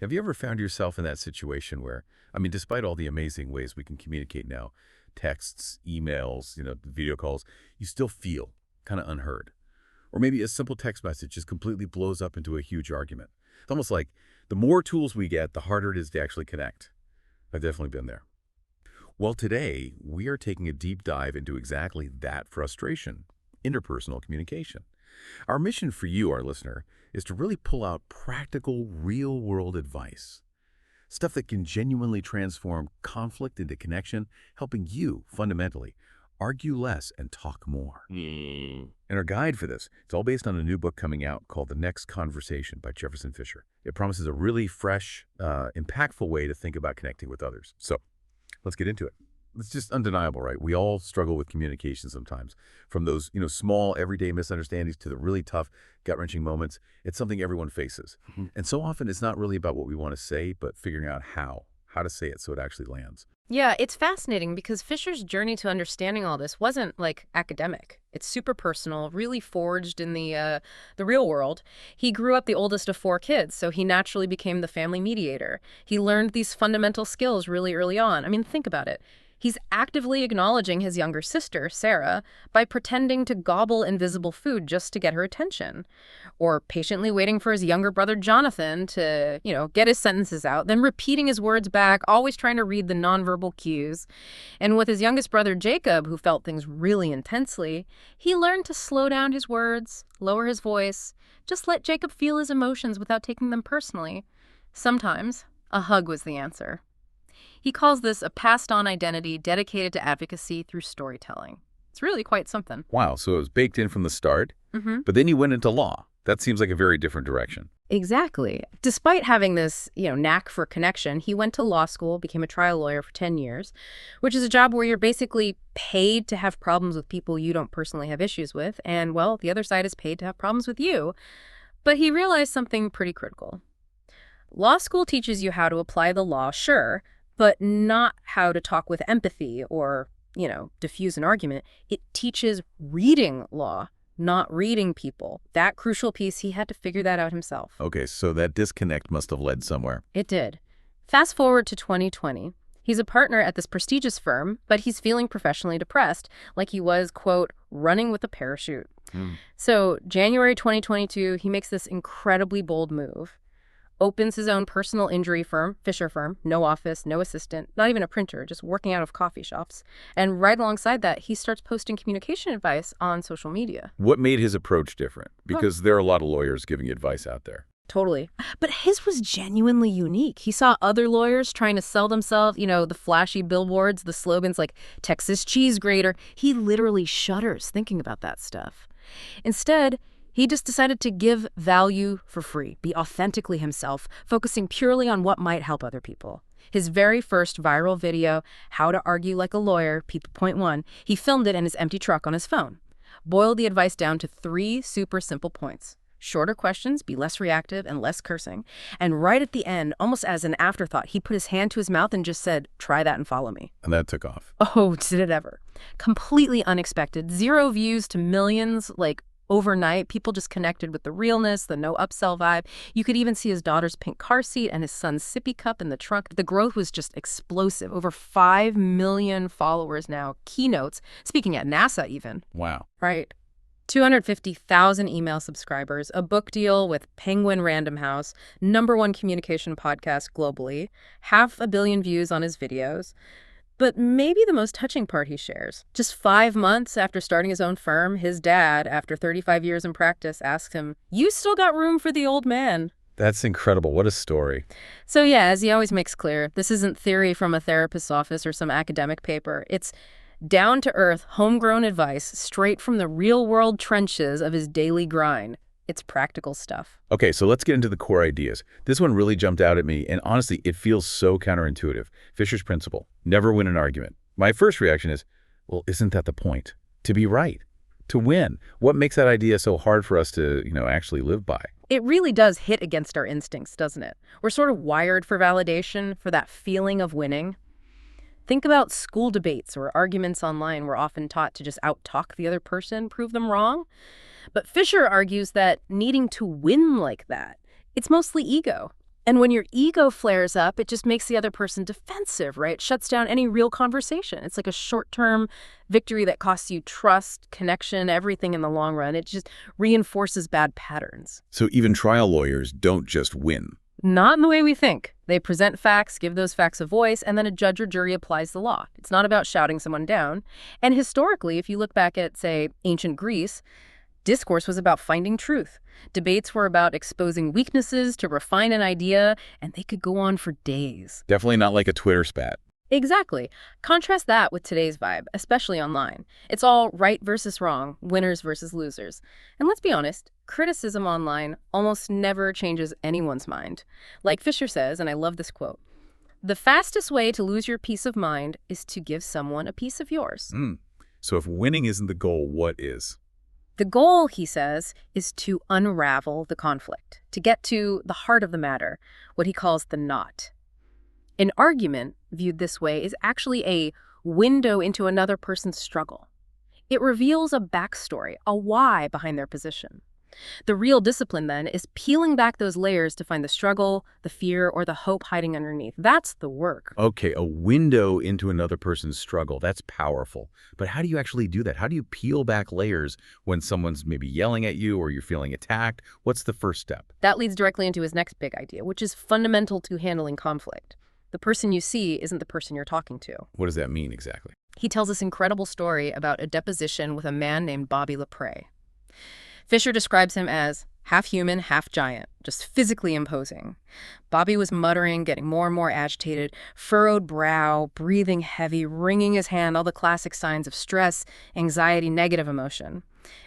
Have you ever found yourself in that situation where, despite all the amazing ways we can communicate now, texts, emails, video calls, you still feel kind of unheard? Or maybe a simple text message just completely blows up into a huge argument. It's almost like the more tools we get, the harder it is to actually connect. I've definitely been there. Well, today, we are taking a deep dive into exactly that frustration, interpersonal communication. Our mission for you, our listener, is to really pull out practical, real-world advice. Stuff that can genuinely transform conflict into connection, helping you, fundamentally, argue less and talk more. And our guide for this, it's all based on a new book coming out called The Next Conversation by Jefferson Fisher. It promises a really fresh, impactful way to think about connecting with others. So let's get into it. It's just undeniable, right? We all struggle with communication sometimes. From those, small everyday misunderstandings to the really tough, gut-wrenching moments. It's something everyone faces. And so often it's not really about what we want to say, but figuring out how to say it so it actually lands. Yeah, it's fascinating because Fisher's journey to understanding all this wasn't academic. It's super personal, really forged in the real world. He grew up the oldest of 4 kids, so he naturally became the family mediator. He learned these fundamental skills really early on. Think about it. He's actively acknowledging his younger sister, Sarah, by pretending to gobble invisible food just to get her attention. Or patiently waiting for his younger brother, Jonathan, to, get his sentences out, then repeating his words back, always trying to read the nonverbal cues. And with his youngest brother, Jacob, who felt things really intensely, he learned to slow down his words, lower his voice, just let Jacob feel his emotions without taking them personally. Sometimes, a hug was the answer. He calls this a passed-on identity dedicated to advocacy through storytelling. It's really quite something. Wow, so it was baked in from the start, but then you went into law. That seems like a very different direction. Exactly. Despite having this, knack for connection, he went to law school, became a trial lawyer for 10 years, which is a job where you're basically paid to have problems with people you don't personally have issues with, and, well, the other side is paid to have problems with you. But he realized something pretty critical. Law school teaches you how to apply the law, sure, but not how to talk with empathy or, diffuse an argument. It teaches reading law, not reading people. That crucial piece, he had to figure that out himself. Okay, so that disconnect must have led somewhere. It did. Fast forward to 2020. He's a partner at this prestigious firm, but he's feeling professionally depressed, like he was, quote, running with a parachute. So January 2022, he makes this incredibly bold move. Opens his own personal injury firm, Fisher Firm, no office, no assistant, not even a printer, just working out of coffee shops. And right alongside that, he starts posting communication advice on social media. What made his approach different? Because there are a lot of lawyers giving advice out there. Totally. But his was genuinely unique. He saw other lawyers trying to sell themselves, the flashy billboards, the slogans like Texas cheese grater. He literally shudders thinking about that stuff. Instead, he just decided to give value for free, be authentically himself, focusing purely on what might help other people. His very first viral video, How to Argue Like a Lawyer, People Point 1, he filmed it in his empty truck on his phone. Boiled the advice down to 3 super simple points. Shorter questions, be less reactive and less cursing. And right at the end, almost as an afterthought, he put his hand to his mouth and just said, try that and follow me. And that took off. Oh, did it ever. Completely unexpected. 0 views to millions, overnight. People just connected with the realness, the no upsell vibe. You could even see his daughter's pink car seat and his son's sippy cup in the trunk. The growth was just explosive. Over 5 million followers now. Keynotes, speaking at NASA even. Wow. Right. 250,000 email subscribers, a book deal with Penguin Random House, #1 communication podcast globally, 500 million views on his videos. But maybe the most touching part he shares. Just 5 months after starting his own firm, his dad, after 35 years in practice, asked him, "You still got room for the old man?" That's incredible. What a story. So yeah, as he always makes clear, this isn't theory from a therapist's office or some academic paper. It's down-to-earth, homegrown advice straight from the real-world trenches of his daily grind. It's practical stuff. Okay, so let's get into the core ideas. This one really jumped out at me, and honestly, it feels so counterintuitive. Fisher's principle, never win an argument. My first reaction is, well, isn't that the point? To be right, to win. What makes that idea so hard for us to, actually live by? It really does hit against our instincts, doesn't it? We're sort of wired for validation, for that feeling of winning. Think about school debates or arguments online. We're often taught to just out-talk the other person, prove them wrong. But Fisher argues that needing to win like that, it's mostly ego. And when your ego flares up, it just makes the other person defensive, right? It shuts down any real conversation. It's like a short-term victory that costs you trust, connection, everything in the long run. It just reinforces bad patterns. So even trial lawyers don't just win. Not in the way we think. They present facts, give those facts a voice, and then a judge or jury applies the law. It's not about shouting someone down. And historically, if you look back at, say, ancient Greece, discourse was about finding truth. Debates were about exposing weaknesses to refine an idea, and they could go on for days. Definitely not like a Twitter spat. Exactly. Contrast that with today's vibe, especially online. It's all right versus wrong, winners versus losers. And let's be honest, criticism online almost never changes anyone's mind. Like Fisher says, and I love this quote, "The fastest way to lose your peace of mind is to give someone a piece of yours." So if winning isn't the goal, what is? The goal, he says, is to unravel the conflict, to get to the heart of the matter, what he calls the knot. An argument, viewed this way, is actually a window into another person's struggle. It reveals a backstory, a why behind their position. The real discipline, then, is peeling back those layers to find the struggle, the fear, or the hope hiding underneath. That's the work. Okay, a window into another person's struggle. That's powerful. But how do you actually do that? How do you peel back layers when someone's maybe yelling at you or you're feeling attacked? What's the first step? That leads directly into his next big idea, which is fundamental to handling conflict. The person you see isn't the person you're talking to. What does that mean exactly? He tells this incredible story about a deposition with a man named Bobby LaPrey. Fisher describes him as half human, half giant, just physically imposing. Bobby was muttering, getting more and more agitated, furrowed brow, breathing heavy, wringing his hand, all the classic signs of stress, anxiety, negative emotion.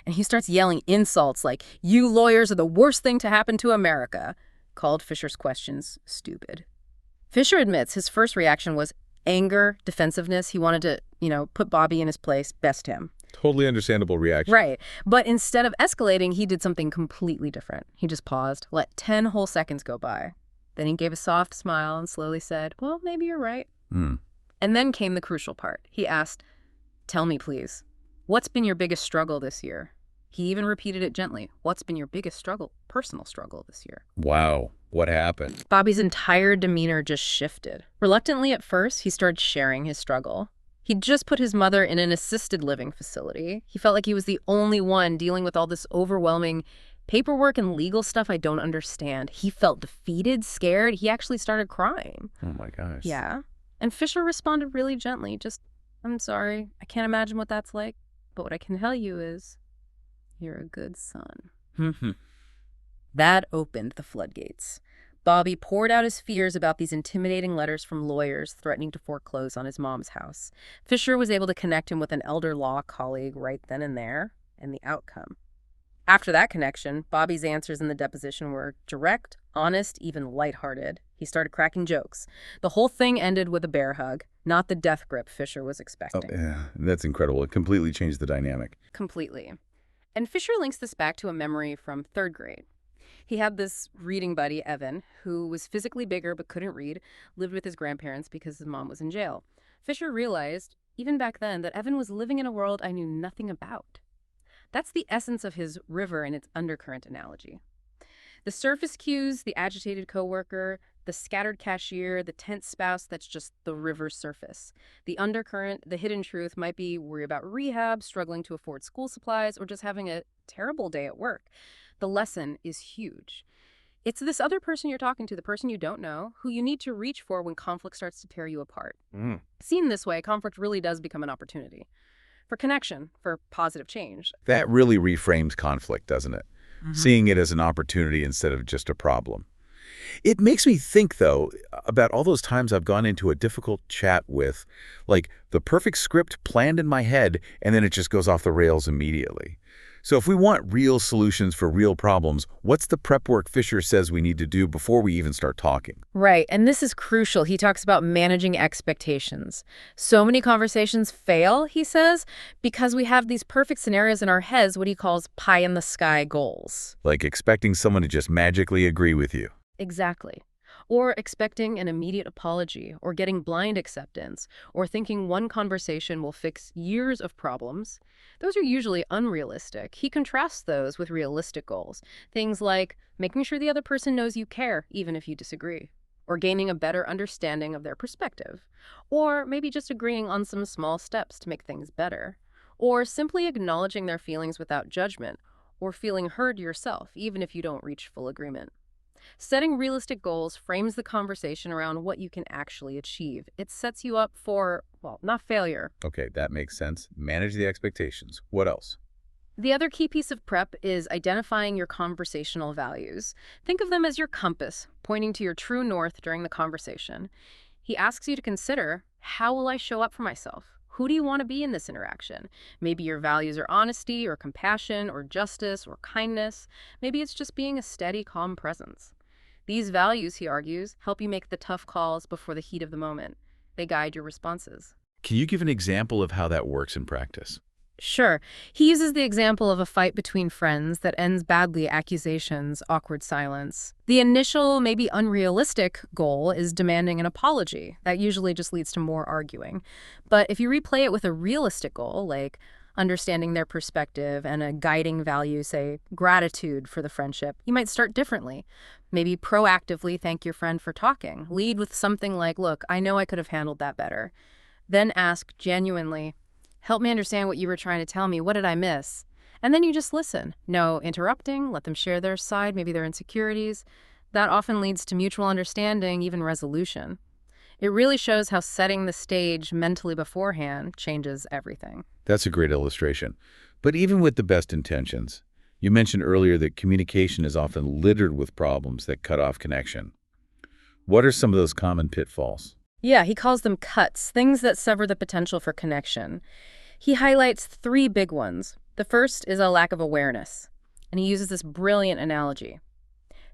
And he starts yelling insults like, "You lawyers are the worst thing to happen to America," called Fisher's questions stupid. Fisher admits his first reaction was anger, defensiveness. He wanted to, put Bobby in his place, best him. Totally understandable reaction. Right. But instead of escalating, he did something completely different. He just paused, let 10 whole seconds go by. Then he gave a soft smile and slowly said, "Well, maybe you're right." And then came the crucial part. He asked, "Tell me, please, what's been your biggest struggle this year?" He even repeated it gently. "What's been your biggest struggle, personal struggle this year?" Wow. What happened? Bobby's entire demeanor just shifted. Reluctantly at first, he started sharing his struggle. He'd just put his mother in an assisted living facility. He felt like he was the only one dealing with all this overwhelming paperwork and legal stuff I don't understand. He felt defeated, scared. He actually started crying. Oh my gosh. Yeah. And Fisher responded really gently. Just, "I'm sorry. I can't imagine what that's like. But what I can tell you is you're a good son." That opened the floodgates. Bobby poured out his fears about these intimidating letters from lawyers threatening to foreclose on his mom's house. Fisher was able to connect him with an elder law colleague right then and there, and the outcome. After that connection, Bobby's answers in the deposition were direct, honest, even lighthearted. He started cracking jokes. The whole thing ended with a bear hug, not the death grip Fisher was expecting. Oh, yeah. That's incredible. It completely changed the dynamic. Completely. And Fisher links this back to a memory from 3rd grade. He had this reading buddy, Evan, who was physically bigger but couldn't read, lived with his grandparents because his mom was in jail. Fisher realized, even back then, that Evan was living in a world I knew nothing about. That's the essence of his river and its undercurrent analogy. The surface cues, the agitated coworker, the scattered cashier, the tense spouse, that's just the river's surface. The undercurrent, the hidden truth, might be worry about rehab, struggling to afford school supplies, or just having a terrible day at work. The lesson is huge. It's this other person you're talking to, the person you don't know, who you need to reach for when conflict starts to tear you apart. Seen this way, conflict really does become an opportunity for connection, for positive change. That really reframes conflict, doesn't it? Seeing it as an opportunity instead of just a problem. It makes me think, though, about all those times I've gone into a difficult chat with, like, the perfect script planned in my head, and then it just goes off the rails immediately. So if we want real solutions for real problems, what's the prep work Fisher says we need to do before we even start talking? Right, and this is crucial. He talks about managing expectations. So many conversations fail, he says, because we have these perfect scenarios in our heads, what he calls pie-in-the-sky goals. Like expecting someone to just magically agree with you. Exactly. Or expecting an immediate apology, or getting blind acceptance, or thinking one conversation will fix years of problems. Those are usually unrealistic. He contrasts those with realistic goals. Things like making sure the other person knows you care, even if you disagree, or gaining a better understanding of their perspective, or maybe just agreeing on some small steps to make things better, or simply acknowledging their feelings without judgment, or feeling heard yourself, even if you don't reach full agreement. Setting realistic goals frames the conversation around what you can actually achieve. It sets you up for, well, not failure. Okay, that makes sense. Manage the expectations. What else? The other key piece of prep is identifying your conversational values. Think of them as your compass, pointing to your true north during the conversation. He asks you to consider, how will I show up for myself? Who do you want to be in this interaction? Maybe your values are honesty or compassion or justice or kindness. Maybe it's just being a steady, calm presence. These values, he argues, help you make the tough calls before the heat of the moment. They guide your responses. Can you give an example of how that works in practice? Sure. He uses the example of a fight between friends that ends badly: accusations, awkward silence. The initial, maybe unrealistic goal is demanding an apology. That usually just leads to more arguing. But if you replay it with a realistic goal, like understanding their perspective and a guiding value, say gratitude for the friendship, you might start differently. Maybe proactively thank your friend for talking. Lead with something like, look, I know I could have handled that better. Then ask genuinely, help me understand what you were trying to tell me. What did I miss? And then you just listen. No interrupting. Let them share their side, maybe their insecurities. That often leads to mutual understanding, even resolution. It really shows how setting the stage mentally beforehand changes everything. That's a great illustration. But even with the best intentions, you mentioned earlier that communication is often littered with problems that cut off connection. What are some of those common pitfalls? Yeah, he calls them cuts, things that sever the potential for connection. He highlights three big ones. The first is a lack of awareness, and he uses this brilliant analogy.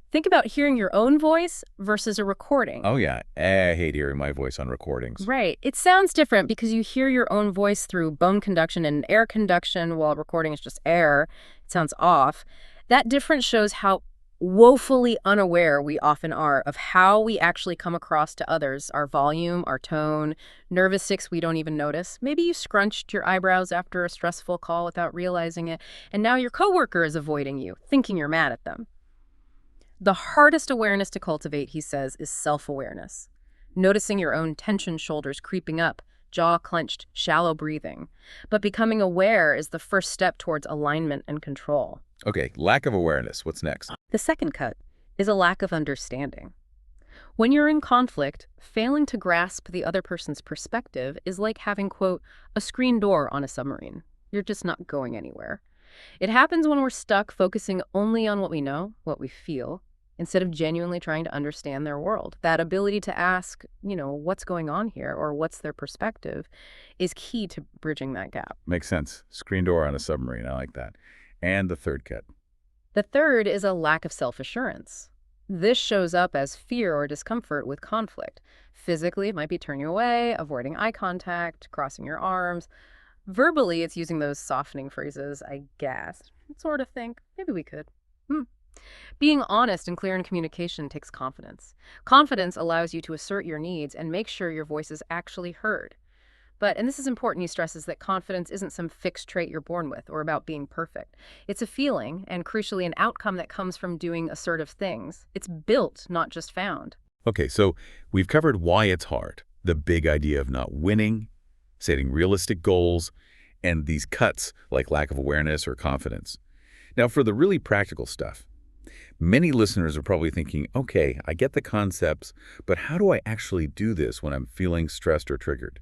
Think about hearing your own voice versus a recording. Oh, yeah. I hate hearing my voice on recordings. Right. It sounds different because you hear your own voice through bone conduction and air conduction, while recording is just air. It sounds off. That difference shows how woefully unaware we often are of how we actually come across to others, our volume, our tone, nervous tics we don't even notice. Maybe you scrunched your eyebrows after a stressful call without realizing it, and now your coworker is avoiding you, thinking you're mad at them. The hardest awareness to cultivate, he says, is self-awareness. Noticing your own tension shoulders creeping up, jaw clenched, shallow breathing. But becoming aware is the first step towards alignment and control. Okay, lack of awareness. What's next? The second cut is a lack of understanding. When you're in conflict, failing to grasp the other person's perspective is like having, quote, a screen door on a submarine. You're just not going anywhere. It happens when we're stuck focusing only on what we know, what we feel, instead of genuinely trying to understand their world. That ability to ask, what's going on here, or what's their perspective, is key to bridging that gap. Makes sense. Screen door on a submarine. I like that. And the third cut. The third is a lack of self-assurance. This shows up as fear or discomfort with conflict. Physically, it might be turning away, avoiding eye contact, crossing your arms. Verbally, it's using those softening phrases, I guess. Sort of think, maybe we could. Being honest and clear in communication takes confidence. Confidence allows you to assert your needs and make sure your voice is actually heard. But, and this is important, he stresses that confidence isn't some fixed trait you're born with or about being perfect. It's a feeling, and crucially an outcome that comes from doing assertive things. It's built, not just found. Okay, so we've covered why it's hard, the big idea of not winning, setting realistic goals, and these cuts like lack of awareness or confidence. Now, for the really practical stuff, many listeners are probably thinking, okay, I get the concepts, but how do I actually do this when I'm feeling stressed or triggered?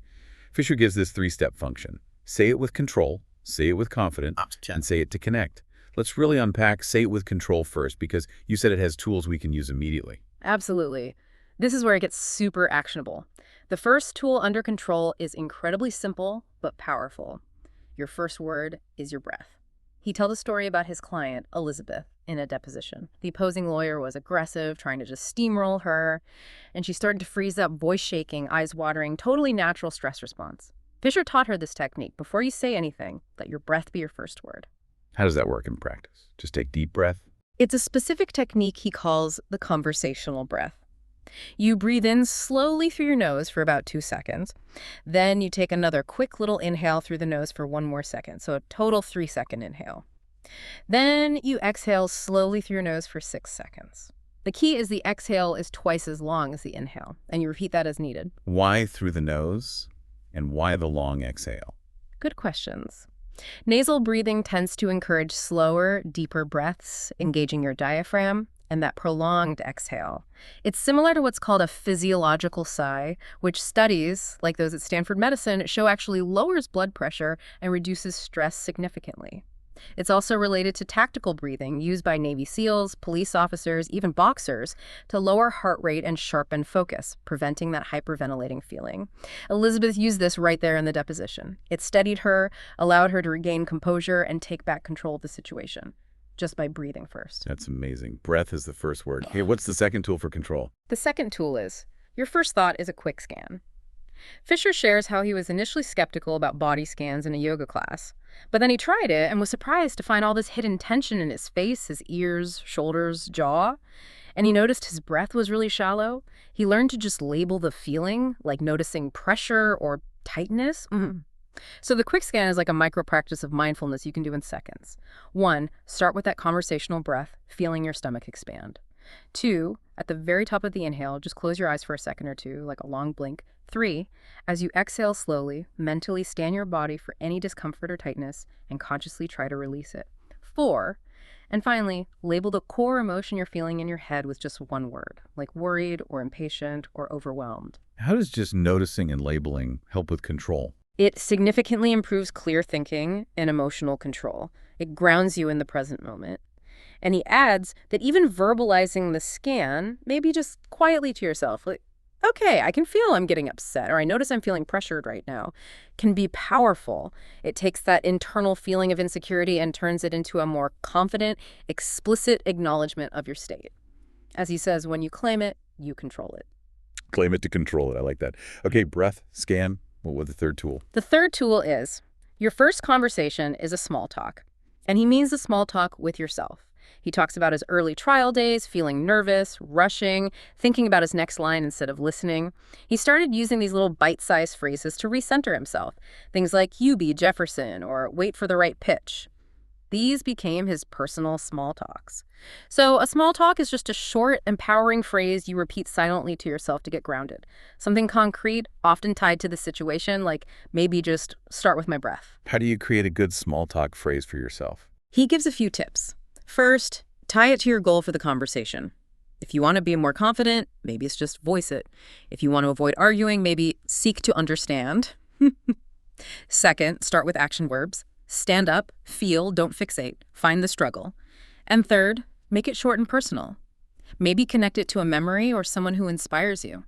Fisher gives this three-step function. Say it with control, say it with confidence, and say it to connect. Let's really unpack say it with control first, because you said it has tools we can use immediately. Absolutely. This is where it gets super actionable. The first tool under control is incredibly simple but powerful. Your first word is your breath. He tells a story about his client, Elizabeth, in a deposition. The opposing lawyer was aggressive, trying to just steamroll her, and she started to freeze up, voice shaking, eyes watering, totally natural stress response. Fisher taught her this technique. Before you say anything, let your breath be your first word. How does that work in practice? Just take deep breath? It's a specific technique he calls the conversational breath. You breathe in slowly through your nose for about 2 seconds. Then you take another quick little inhale through the nose for 1 more second, so a total 3-second inhale. Then you exhale slowly through your nose for 6 seconds. The key is the exhale is twice as long as the inhale, and you repeat that as needed. Why through the nose, and why the long exhale? Good questions. Nasal breathing tends to encourage slower, deeper breaths, engaging your diaphragm, and that prolonged exhale. It's similar to what's called a physiological sigh, which studies, like those at Stanford Medicine, show actually lowers blood pressure and reduces stress significantly. It's also related to tactical breathing used by Navy SEALs, police officers, even boxers to lower heart rate and sharpen focus, preventing that hyperventilating feeling. Elizabeth used this right there in the deposition. It steadied her, allowed her to regain composure and take back control of the situation, just by breathing first. That's amazing. Breath is the first word. Okay, what's the second tool for control? The second tool is, your first thought is a quick scan. Fisher shares how he was initially skeptical about body scans in a yoga class, but then he tried it and was surprised to find all this hidden tension in his face, his ears, shoulders, jaw. And he noticed his breath was really shallow. He learned to just label the feeling, like noticing pressure or tightness. So the quick scan is like a micro practice of mindfulness you can do in seconds. 1, start with that conversational breath, feeling your stomach expand. 2, at the very top of the inhale, just close your eyes for a second or two, like a long blink. 3, as you exhale slowly, mentally scan your body for any discomfort or tightness and consciously try to release it. 4, and finally, label the core emotion you're feeling in your head with just one word, like worried or impatient or overwhelmed. How does just noticing and labeling help with control? It significantly improves clear thinking and emotional control. It grounds you in the present moment. And he adds that even verbalizing the scan, maybe just quietly to yourself, like, okay, I can feel I'm getting upset, or I notice I'm feeling pressured right now, can be powerful. It takes that internal feeling of insecurity and turns it into a more confident, explicit acknowledgement of your state. As he says, when you claim it, you control it. Claim it to control it. I like that. Okay, breath, scan. What was the third tool? The third tool is, your first conversation is a small talk. And he means a small talk with yourself. He talks about his early trial days, feeling nervous, rushing, thinking about his next line instead of listening. He started using these little bite-sized phrases to recenter himself. Things like, you be Jefferson, or wait for the right pitch. These became his personal small talks. So a small talk is just a short, empowering phrase you repeat silently to yourself to get grounded. Something concrete, often tied to the situation, like maybe just start with my breath. How do you create a good small talk phrase for yourself? He gives a few tips. First, tie it to your goal for the conversation. If you want to be more confident, maybe it's just voice it. If you want to avoid arguing, maybe seek to understand. Second, start with action verbs. Stand up, feel, don't fixate. Find the struggle. And third, make it short and personal. Maybe connect it to a memory or someone who inspires you.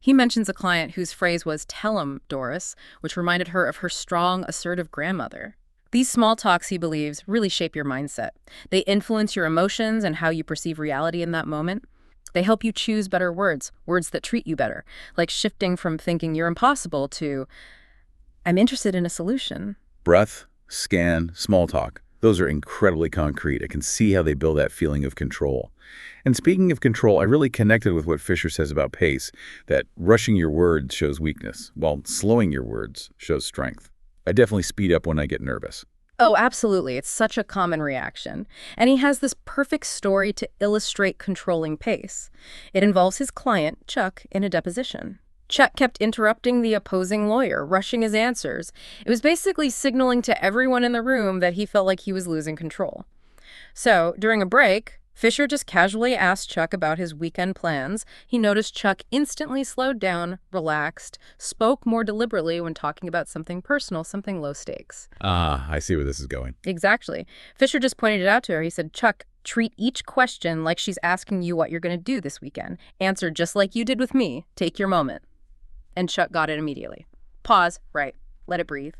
He mentions a client whose phrase was, "Tell 'em, Doris," which reminded her of her strong, assertive grandmother. These small talks, he believes, really shape your mindset. They influence your emotions and how you perceive reality in that moment. They help you choose better words, words that treat you better, like shifting from thinking you're impossible to, I'm interested in a solution. Breath, scan, small talk. Those are incredibly concrete. I can see how they build that feeling of control. And speaking of control, I really connected with what Fisher says about pace, that rushing your words shows weakness, while slowing your words shows strength. I definitely speed up when I get nervous. Oh, absolutely. It's such a common reaction. And he has this perfect story to illustrate controlling pace. It involves his client, Chuck, in a deposition. Chuck kept interrupting the opposing lawyer, rushing his answers. It was basically signaling to everyone in the room that he felt like he was losing control. So, during a break, Fisher just casually asked Chuck about his weekend plans. He noticed Chuck instantly slowed down, relaxed, spoke more deliberately when talking about something personal, something low stakes. I see where this is going. Exactly. Fisher just pointed it out to her. He said, Chuck, treat each question like she's asking you what you're going to do this weekend. Answer just like you did with me. Take your moment. And Chuck got it immediately. Pause. Right. Let it breathe.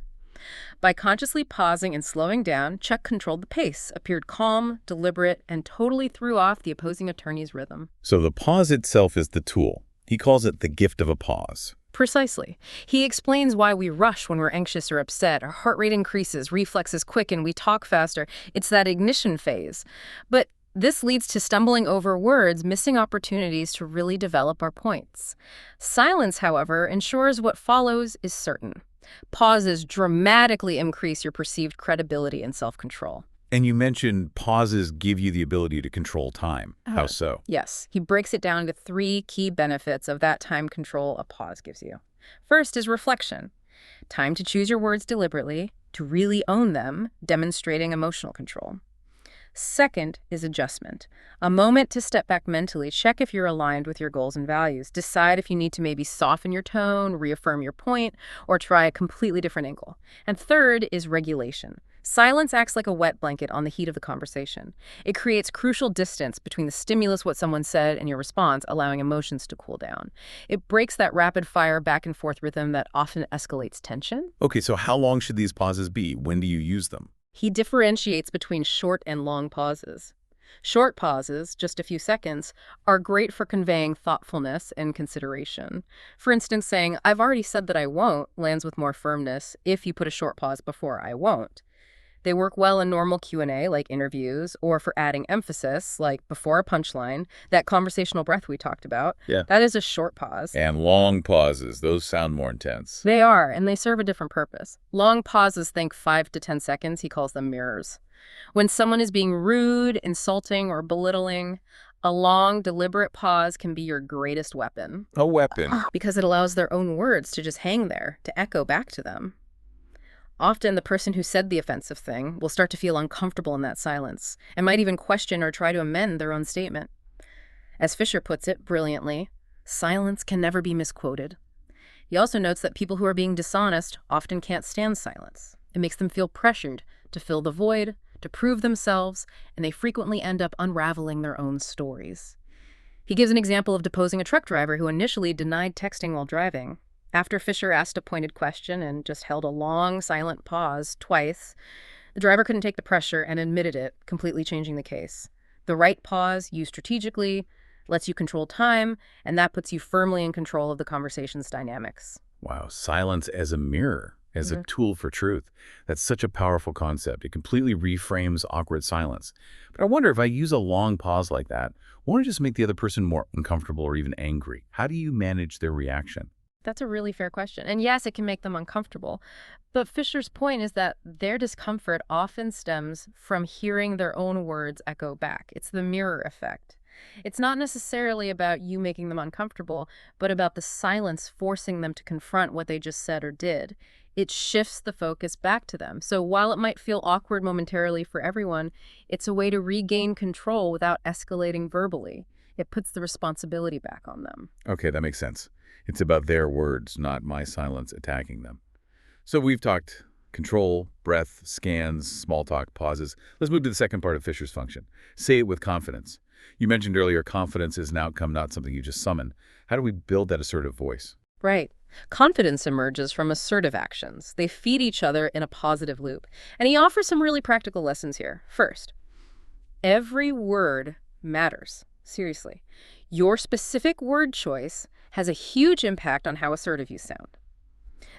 By consciously pausing and slowing down, Chuck controlled the pace, appeared calm, deliberate, and totally threw off the opposing attorney's rhythm. So the pause itself is the tool. He calls it the gift of a pause. Precisely. He explains why we rush when we're anxious or upset. Our heart rate increases, reflexes quicken, we talk faster. It's that ignition phase. But This leads to stumbling over words, missing opportunities to really develop our points. Silence, however, ensures what follows is certain. Pauses dramatically increase your perceived credibility and self-control. And you mentioned pauses give you the ability to control time. How so? Yes, he breaks it down into 3 key benefits of that time control a pause gives you. First is reflection. Time to choose your words deliberately, to really own them, demonstrating emotional control. Second is adjustment. A moment to step back mentally, check if you're aligned with your goals and values, decide if you need to maybe soften your tone, reaffirm your point, or try a completely different angle. And third is regulation. Silence acts like a wet blanket on the heat of the conversation. It creates crucial distance between the stimulus, what someone said, and your response, allowing emotions to cool down. It breaks that rapid-fire back-and-forth rhythm that often escalates tension. Okay, so how long should these pauses be? When do you use them? He differentiates between short and long pauses. Short pauses, just a few seconds, are great for conveying thoughtfulness and consideration. For instance, saying, "I've already said that I won't," lands with more firmness if you put a short pause before "I won't." They work well in normal Q&A, like interviews, or for adding emphasis, like before a punchline, that conversational breath we talked about. Yeah. That is a short pause. And long pauses, those sound more intense. They are, and they serve a different purpose. Long pauses, think 5 to 10 seconds, he calls them mirrors. When someone is being rude, insulting, or belittling, a long, deliberate pause can be your greatest weapon. A weapon. Because it allows their own words to just hang there, to echo back to them. Often the person who said the offensive thing will start to feel uncomfortable in that silence and might even question or try to amend their own statement. As Fisher puts it brilliantly, silence can never be misquoted. He also notes that people who are being dishonest often can't stand silence. It makes them feel pressured to fill the void, to prove themselves, and they frequently end up unraveling their own stories. He gives an example of deposing a truck driver who initially denied texting while driving. After Fisher asked a pointed question and just held a long, silent pause twice, the driver couldn't take the pressure and admitted it, completely changing the case. The right pause, used strategically, lets you control time, and that puts you firmly in control of the conversation's dynamics. Wow, silence as a mirror, as a tool for truth. That's such a powerful concept. It completely reframes awkward silence. But I wonder if I use a long pause like that, won't it just make the other person more uncomfortable or even angry? How do you manage their reaction? That's a really fair question. And yes, it can make them uncomfortable. But Fisher's point is that their discomfort often stems from hearing their own words echo back. It's the mirror effect. It's not necessarily about you making them uncomfortable, but about the silence forcing them to confront what they just said or did. It shifts the focus back to them. So while it might feel awkward momentarily for everyone, it's a way to regain control without escalating verbally. It puts the responsibility back on them. Okay, that makes sense. It's about their words, not my silence attacking them. So we've talked control, breath, scans, small talk, pauses. Let's move to the second part of Fisher's function. Say it with confidence. You mentioned earlier confidence is an outcome, not something you just summon. How do we build that assertive voice? Right. Confidence emerges from assertive actions. They feed each other in a positive loop. And he offers some really practical lessons here. First, every word matters. Seriously. Your specific word choice has a huge impact on how assertive you sound.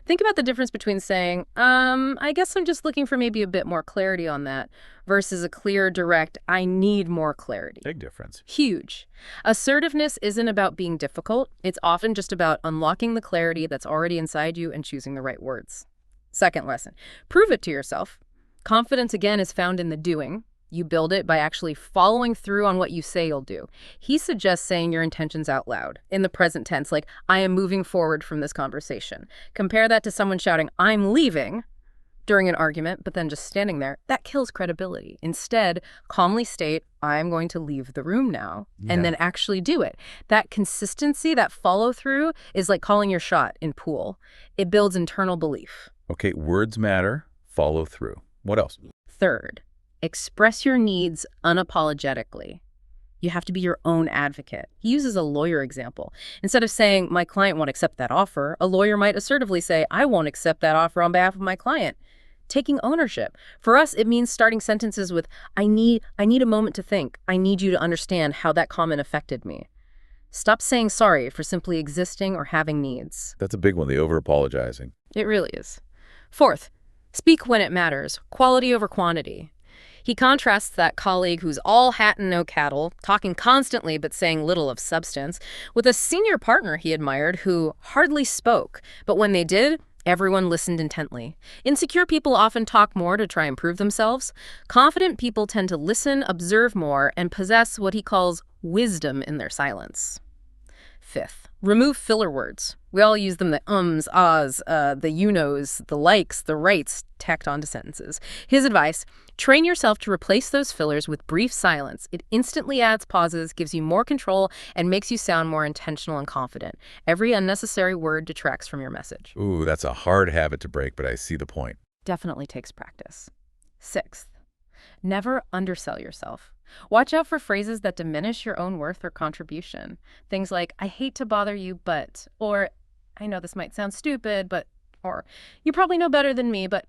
Think about the difference between saying, I guess I'm just looking for maybe a bit more clarity on that, versus a clear, direct, I need more clarity. Big difference. Huge. Assertiveness isn't about being difficult. It's often just about unlocking the clarity that's already inside you and choosing the right words. Second lesson, prove it to yourself. Confidence, again, is found in the doing. You build it by actually following through on what you say you'll do. He suggests saying your intentions out loud, in the present tense, like, I am moving forward from this conversation. Compare that to someone shouting, I'm leaving, during an argument, but then just standing there. That kills credibility. Instead, calmly state, I'm going to leave the room now, and then actually do it. That consistency, that follow-through, is like calling your shot in pool. It builds internal belief. Okay, words matter, follow through. What else? Third, express your needs unapologetically. You have to be your own advocate. He uses a lawyer example. Instead of saying, my client won't accept that offer, a lawyer might assertively say, I won't accept that offer on behalf of my client. Taking ownership. For us, it means starting sentences with, I need a moment to think. I need you to understand how that comment affected me. Stop saying sorry for simply existing or having needs. That's a big one, the over-apologizing. It really is. Fourth, speak when it matters. Quality over quantity. He contrasts that colleague who's all hat and no cattle, talking constantly but saying little of substance, with a senior partner he admired who hardly spoke, but when they did, everyone listened intently. Insecure people often talk more to try and prove themselves. Confident people tend to listen, observe more, and possess what he calls wisdom in their silence. Fifth, remove filler words. We all use them, the ums, ahs, the you-knows, the likes, the rights tacked onto sentences. His advice, train yourself to replace those fillers with brief silence. It instantly adds pauses, gives you more control, and makes you sound more intentional and confident. Every unnecessary word detracts from your message. Ooh, that's a hard habit to break, but I see the point. Definitely takes practice. Sixth, never undersell yourself. Watch out for phrases that diminish your own worth or contribution. Things like, I hate to bother you, but, or I know this might sound stupid, but, or you probably know better than me, but.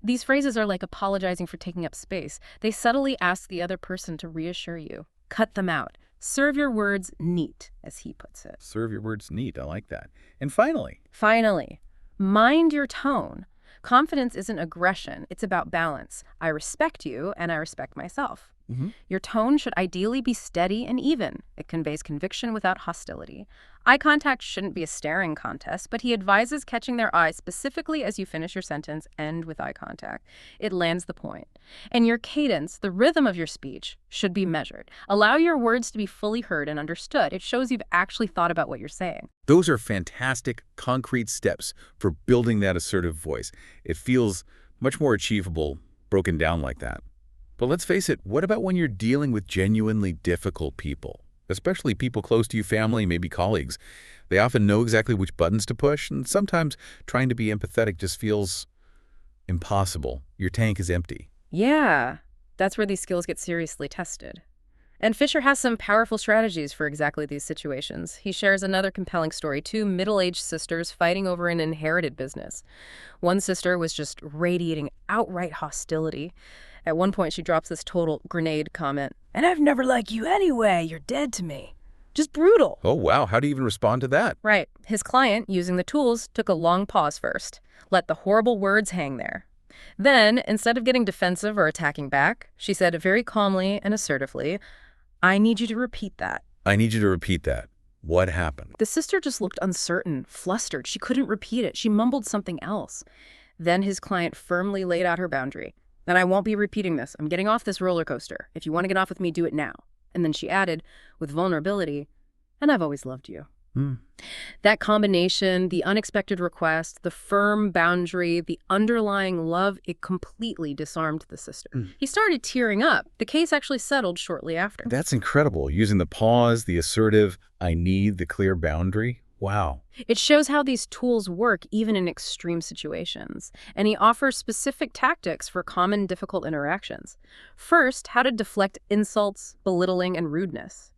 These phrases are like apologizing for taking up space. They subtly ask the other person to reassure you. Cut them out. Serve your words neat, as he puts it. Serve your words neat. I like that. And finally, mind your tone. Confidence isn't aggression. It's about balance. I respect you, and I respect myself. Your tone should ideally be steady and even. It conveys conviction without hostility. Eye contact shouldn't be a staring contest, but he advises catching their eye specifically as you finish your sentence, end with eye contact. It lands the point. And your cadence, the rhythm of your speech, should be measured. Allow your words to be fully heard and understood. It shows you've actually thought about what you're saying. those are fantastic, concrete steps for building that assertive voice. It feels much more achievable broken down like that. But let's face it, what about when you're dealing with genuinely difficult people? Especially people close to you, family, maybe colleagues. They often know exactly which buttons to push, and sometimes trying to be empathetic just feels impossible. Your tank is empty. Yeah, that's where these skills get seriously tested. And Fisher has some powerful strategies for exactly these situations. He shares another compelling story, two middle-aged sisters fighting over an inherited business. One sister was just radiating outright hostility. At one point, she drops this total grenade comment, "And I've never liked you anyway, you're dead to me." Just brutal. Oh, wow. How do you even respond to that? Right. His client, using the tools, took a long pause first, let the horrible words hang there. Then, instead of getting defensive or attacking back, she said very calmly and assertively, "I need you to repeat that." I need you to repeat that. What happened? The sister just looked uncertain, flustered. She couldn't repeat it. She mumbled something else. Then his client firmly laid out her boundary. "And I won't be repeating this. I'm getting off this roller coaster. If you want to get off with me, do it now." And then she added, with vulnerability, "And I've always loved you." That combination, the unexpected request, the firm boundary, the underlying love, it completely disarmed the sister. He started tearing up. The case actually settled shortly after. That's incredible. Using the pause, the assertive, I need, the clear boundary. Wow. It shows how these tools work even in extreme situations. And he offers specific tactics for common difficult interactions. First, how to deflect insults, belittling, and rudeness.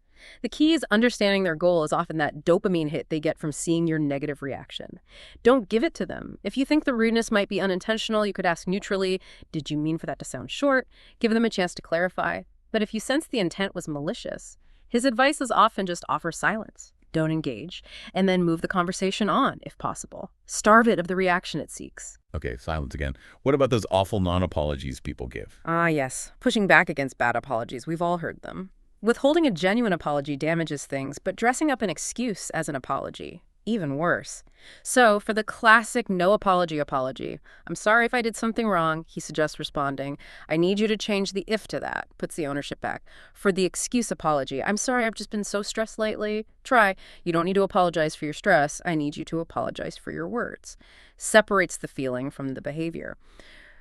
The key is understanding their goal is often that dopamine hit they get from seeing your negative reaction. Don't give it to them. If you think the rudeness might be unintentional, you could ask neutrally, "Did you mean for that to sound short?" Give them a chance to clarify. But if you sense the intent was malicious, his advice is often just offer silence. Don't engage, and then move the conversation on, if possible. Starve it of the reaction it seeks. Okay, silence again. What about those awful non-apologies people give? Ah, yes. Pushing back against bad apologies. We've all heard them. Withholding a genuine apology damages things, but dressing up an excuse as an apology, even worse. So, for the classic no apology, "I'm sorry if I did something wrong," he suggests responding. "I need you to change the if to that," puts the ownership back. For the excuse apology, "I'm sorry, I've just been so stressed lately." Try, "You don't need to apologize for your stress. I need you to apologize for your words." Separates the feeling from the behavior.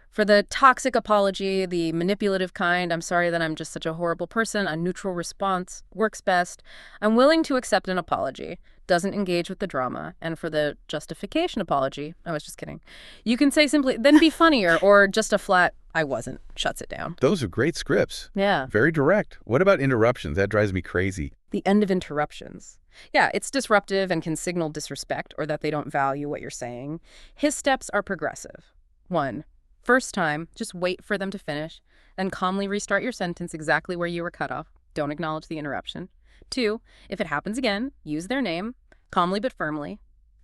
For the toxic apology, the manipulative kind, "I'm sorry that I'm just such a horrible person," a neutral response works best. "I'm willing to accept an apology," doesn't engage with the drama. And for the justification apology, I was just kidding, you can say simply, "Then be funnier," or just a flat, "I wasn't," shuts it down. Those are great scripts. Yeah. Very direct. What about interruptions? That drives me crazy. The end of interruptions. Yeah, it's disruptive and can signal disrespect or that they don't value what you're saying. His steps are progressive. 1. First time, just wait for them to finish, then calmly restart your sentence exactly where you were cut off. Don't acknowledge the interruption. 2, if it happens again, use their name, calmly but firmly.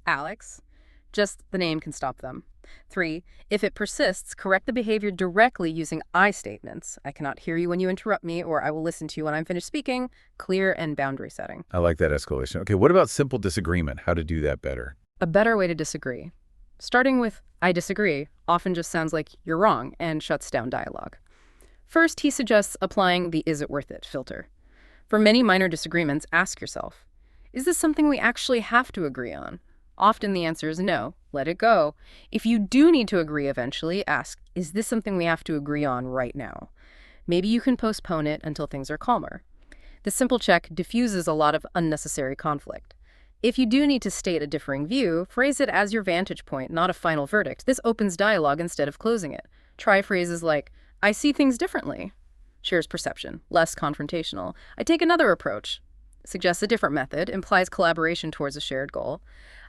"Alex, Just the name can stop them. 3. If it persists, correct the behavior directly using I statements. I cannot hear you when you interrupt me, or I will listen to you when I'm finished speaking. Clear and boundary setting. I like that escalation. Okay, what about simple disagreement? How to do that better? A better way to disagree. Starting with I disagree often just sounds like you're wrong and shuts down dialogue. First, he suggests applying the is it worth it filter. For many minor disagreements, ask yourself, is this something we actually have to agree on? Often the answer is no. Let it go. If you do need to agree eventually, ask, is this something we have to agree on right now? Maybe you can postpone it until things are calmer. This simple check diffuses a lot of unnecessary conflict. If you do need to state a differing view, phrase it as your vantage point, not a final verdict. This opens dialogue instead of closing it. Try phrases like, I see things differently. Shares perception, less confrontational. I take another approach. Suggests a different method, implies collaboration towards a shared goal.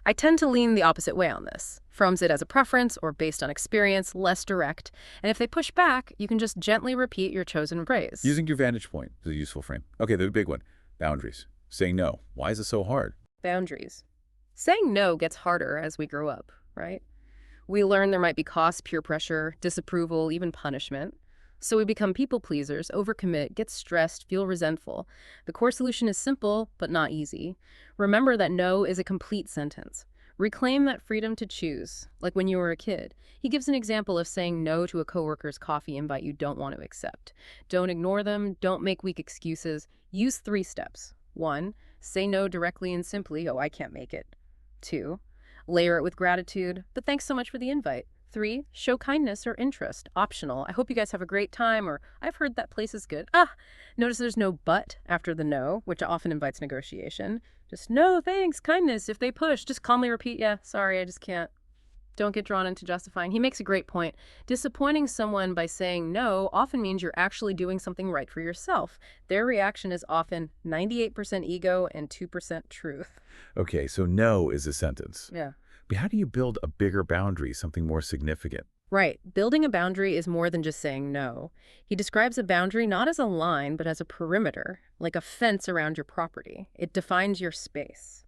I tend to lean the opposite way on this. Frames it as a preference or based on experience, less direct. And if they push back, you can just gently repeat your chosen phrase. Using your vantage point is a useful frame. Okay, the big one, boundaries. Saying no. Why is it so hard? Boundaries. Saying no gets harder as we grow up, right? We learn there might be costs, peer pressure, disapproval, even punishment. So we become people pleasers, overcommit, get stressed, feel resentful. The core solution is simple, but not easy. Remember that no is a complete sentence. Reclaim that freedom to choose, like when you were a kid. He gives an example of saying no to a coworker's coffee invite you don't want to accept. Don't ignore them, don't make weak excuses. Use 3 steps. 1, say no directly and simply, oh, I can't make it. 2, layer it with gratitude, but thanks so much for the invite. 3, show kindness or interest, optional. I hope you guys have a great time, or I've heard that place is good. Notice there's no but after the no, which often invites negotiation. Just no, thanks, kindness. If they push, just calmly repeat, yeah, sorry, I just can't. Don't get drawn into justifying. He makes a great point. Disappointing someone by saying no often means you're actually doing something right for yourself. Their reaction is often 98% ego and 2% truth. Okay, so no is a sentence. Yeah. But how do you build a bigger boundary, something more significant? Right. Building a boundary is more than just saying no. He describes a boundary not as a line, but as a perimeter, like a fence around your property. It defines your space.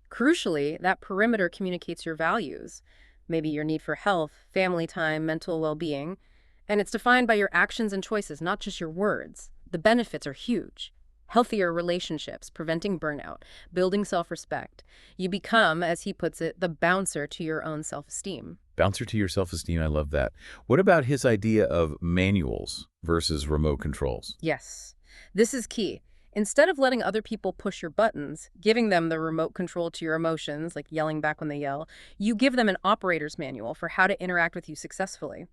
Crucially, that perimeter communicates your values, maybe your need for health, family time, mental well-being, and it's defined by your actions and choices, not just your words. The benefits are huge. Healthier relationships, preventing burnout, building self-respect. You become, as he puts it, the bouncer to your own self-esteem. Bouncer to your self-esteem, I love that. What about his idea of manuals versus remote controls? Yes, this is key. Instead of letting other people push your buttons, giving them the remote control to your emotions, like yelling back when they yell, you give them an operator's manual for how to interact with you successfully.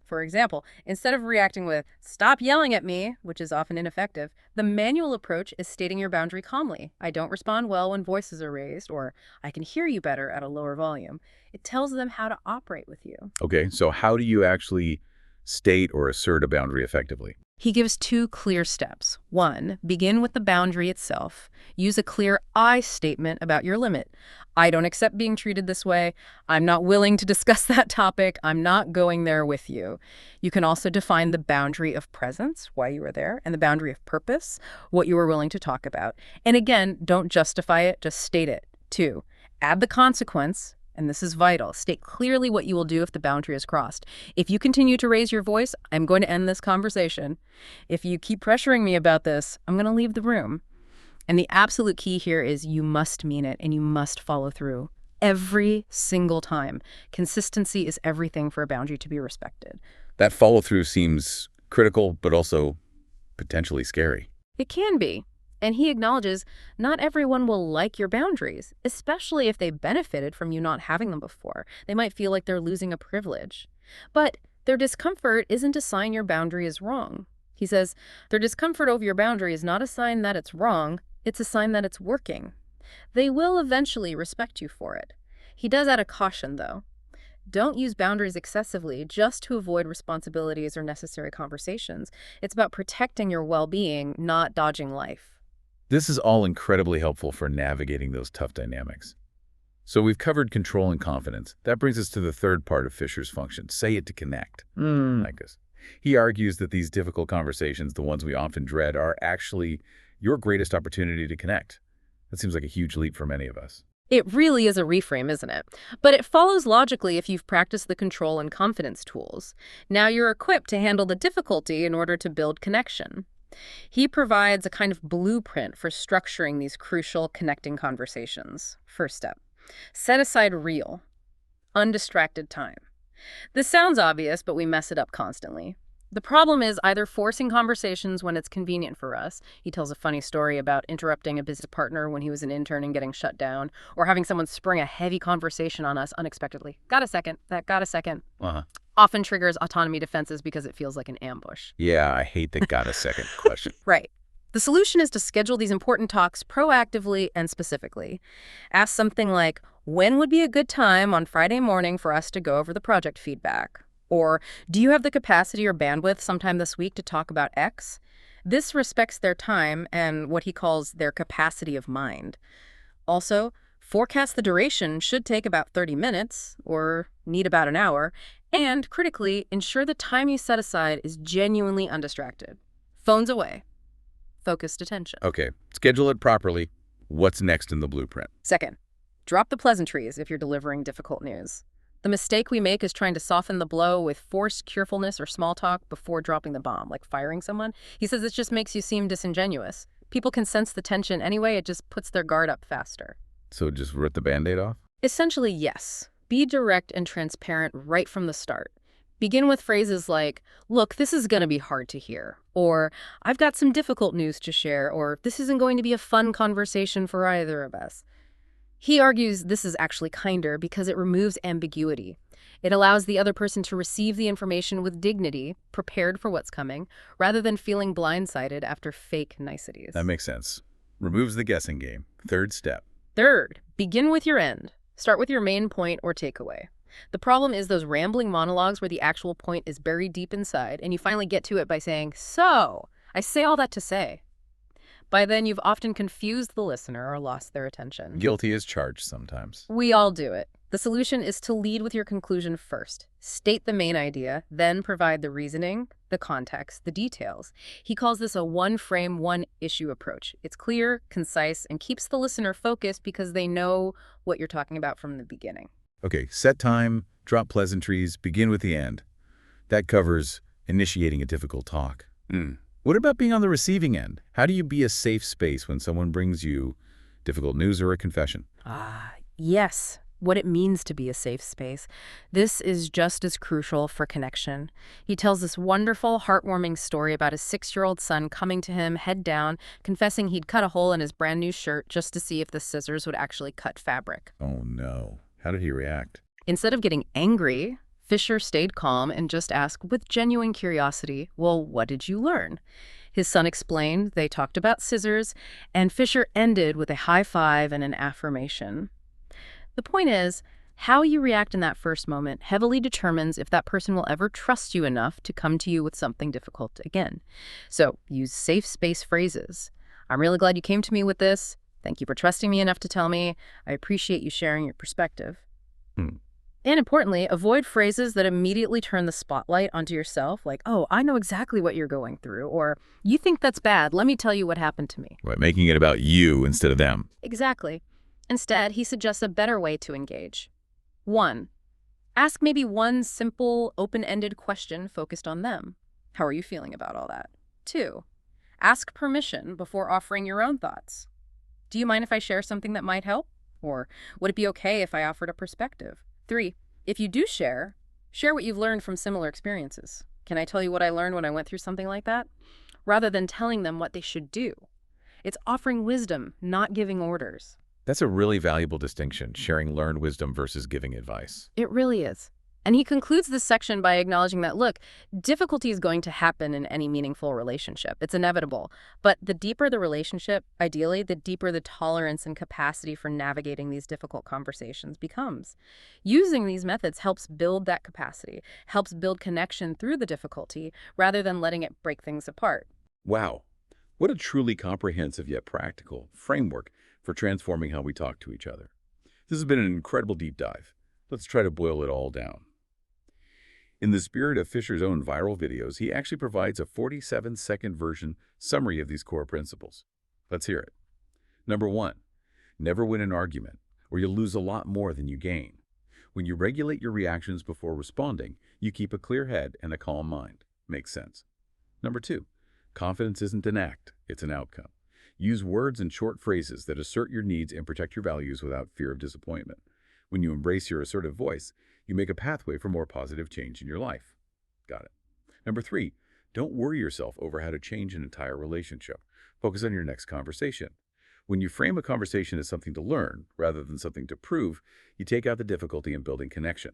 For example, instead of reacting with, stop yelling at me, which is often ineffective, the manual approach is stating your boundary calmly. I don't respond well when voices are raised, or I can hear you better at a lower volume. It tells them how to operate with you. Okay, so how do you actually state or assert a boundary effectively? He gives 2 clear steps. 1, begin with the boundary itself. Use a clear I statement about your limit. I don't accept being treated this way. I'm not willing to discuss that topic. I'm not going there with you. You can also define the boundary of presence, why you were there, and the boundary of purpose, what you were willing to talk about. And again, don't justify it, just state it. 2, add the consequence. And this is vital. State clearly what you will do if the boundary is crossed. If you continue to raise your voice, I'm going to end this conversation. If you keep pressuring me about this, I'm going to leave the room. And the absolute key here is you must mean it and you must follow through every single time. Consistency is everything for a boundary to be respected. That follow-through seems critical, but also potentially scary. It can be. And he acknowledges not everyone will like your boundaries, especially if they benefited from you not having them before. They might feel like they're losing a privilege. But their discomfort isn't a sign your boundary is wrong. He says, their discomfort over your boundary is not a sign that it's wrong, it's a sign that it's working. They will eventually respect you for it. He does add a caution, though. Don't use boundaries excessively just to avoid responsibilities or necessary conversations. It's about protecting your well-being, not dodging life. This is all incredibly helpful for navigating those tough dynamics. So we've covered control and confidence. That brings us to the third part of Fisher's function, say it to connect. Like this. He argues that these difficult conversations, the ones we often dread, are actually your greatest opportunity to connect. That seems like a huge leap for many of us. It really is a reframe, isn't it? But it follows logically if you've practiced the control and confidence tools. Now you're equipped to handle the difficulty in order to build connection. He provides a kind of blueprint for structuring these crucial connecting conversations. First step, set aside real, undistracted time. This sounds obvious, but we mess it up constantly. The problem is either forcing conversations when it's convenient for us. He tells a funny story about interrupting a business partner when he was an intern and getting shut down, or having someone spring a heavy conversation on us unexpectedly. Got a second? That got a second. Uh-huh. Often triggers autonomy defenses because it feels like an ambush. Yeah, I hate the got a second question. Right. The solution is to schedule these important talks proactively and specifically. Ask something like, when would be a good time on Friday morning for us to go over the project feedback? Or, do you have the capacity or bandwidth sometime this week to talk about X? This respects their time and what he calls their capacity of mind. Also, forecast the duration should take about 30 minutes, or need about an hour, and, critically, ensure the time you set aside is genuinely undistracted. Phones away. Focused attention. Okay, schedule it properly. What's next in the blueprint? Second, drop the pleasantries if you're delivering difficult news. The mistake we make is trying to soften the blow with forced cheerfulness or small talk before dropping the bomb, like firing someone. He says this just makes you seem disingenuous. People can sense the tension anyway, it just puts their guard up faster. So just rip the Band-Aid off? Essentially, yes. Be direct and transparent right from the start. Begin with phrases like, look, this is going to be hard to hear, or I've got some difficult news to share, or this isn't going to be a fun conversation for either of us. He argues this is actually kinder because it removes ambiguity. It allows the other person to receive the information with dignity, prepared for what's coming, rather than feeling blindsided after fake niceties. That makes sense. Removes the guessing game. Third step. Third, begin with your end. Start with your main point or takeaway. The problem is those rambling monologues where the actual point is buried deep inside, and you finally get to it by saying, so, I say all that to say. By then, you've often confused the listener or lost their attention. Guilty as charged sometimes. We all do it. The solution is to lead with your conclusion first. State the main idea, then provide the reasoning, the context, the details. He calls this a one-frame, one-issue approach. It's clear, concise, and keeps the listener focused because they know what you're talking about from the beginning. Okay, set time, drop pleasantries, begin with the end. That covers initiating a difficult talk. What about being on the receiving end? How do you be a safe space when someone brings you difficult news or a confession? Yes, what it means to be a safe space. This is just as crucial for connection. He tells this wonderful, heartwarming story about his 6-year-old son coming to him, head down, confessing he'd cut a hole in his brand new shirt just to see if the scissors would actually cut fabric. Oh, no. How did he react? Instead of getting angry, Fisher stayed calm and just asked with genuine curiosity, well, what did you learn? His son explained, they talked about scissors, and Fisher ended with a high five and an affirmation. The point is, how you react in that first moment heavily determines if that person will ever trust you enough to come to you with something difficult again. So use safe space phrases. I'm really glad you came to me with this. Thank you for trusting me enough to tell me. I appreciate you sharing your perspective. And importantly, avoid phrases that immediately turn the spotlight onto yourself, like, oh, I know exactly what you're going through, or you think that's bad, let me tell you what happened to me. Right, making it about you instead of them. Exactly. Instead, he suggests a better way to engage. 1. Ask maybe one simple, open-ended question focused on them. How are you feeling about all that? 2. Ask permission before offering your own thoughts. Do you mind if I share something that might help? Or would it be okay if I offered a perspective? 3. If you do share what you've learned from similar experiences. Can I tell you what I learned when I went through something like that? Rather than telling them what they should do. It's offering wisdom, not giving orders. That's a really valuable distinction, sharing learned wisdom versus giving advice. It really is. And he concludes this section by acknowledging that, look, difficulty is going to happen in any meaningful relationship. It's inevitable. But the deeper the relationship, ideally, the deeper the tolerance and capacity for navigating these difficult conversations becomes. Using these methods helps build that capacity, helps build connection through the difficulty, rather than letting it break things apart. Wow. What a truly comprehensive yet practical framework for transforming how we talk to each other. This has been an incredible deep dive. Let's try to boil it all down. In the spirit of Fisher's own viral videos, he actually provides a 47-second version summary of these core principles. Let's hear it. Number 1, never win an argument or you'll lose a lot more than you gain. When you regulate your reactions before responding, you keep a clear head and a calm mind. Makes sense. Number 2, confidence isn't an act, it's an outcome. Use words and short phrases that assert your needs and protect your values without fear of disappointment. When you embrace your assertive voice, you make a pathway for more positive change in your life. Got it. Number 3, don't worry yourself over how to change an entire relationship. Focus on your next conversation. When you frame a conversation as something to learn rather than something to prove, you take out the difficulty in building connection.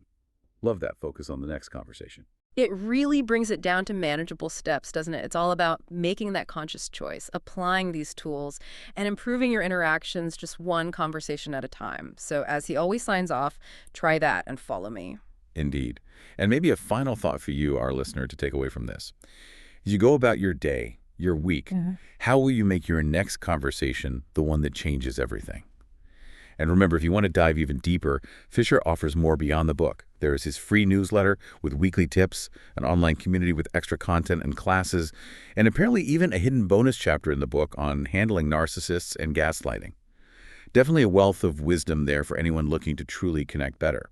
Love that focus on the next conversation. It really brings it down to manageable steps, doesn't it? It's all about making that conscious choice, applying these tools, and improving your interactions just one conversation at a time. So as he always signs off, try that and follow me. Indeed. And maybe a final thought for you, our listener, to take away from this. As you go about your day, your week, how will you make your next conversation the one that changes everything? And remember, if you want to dive even deeper, Fisher offers more beyond the book. There is his free newsletter with weekly tips, an online community with extra content and classes, and apparently even a hidden bonus chapter in the book on handling narcissists and gaslighting. Definitely a wealth of wisdom there for anyone looking to truly connect better.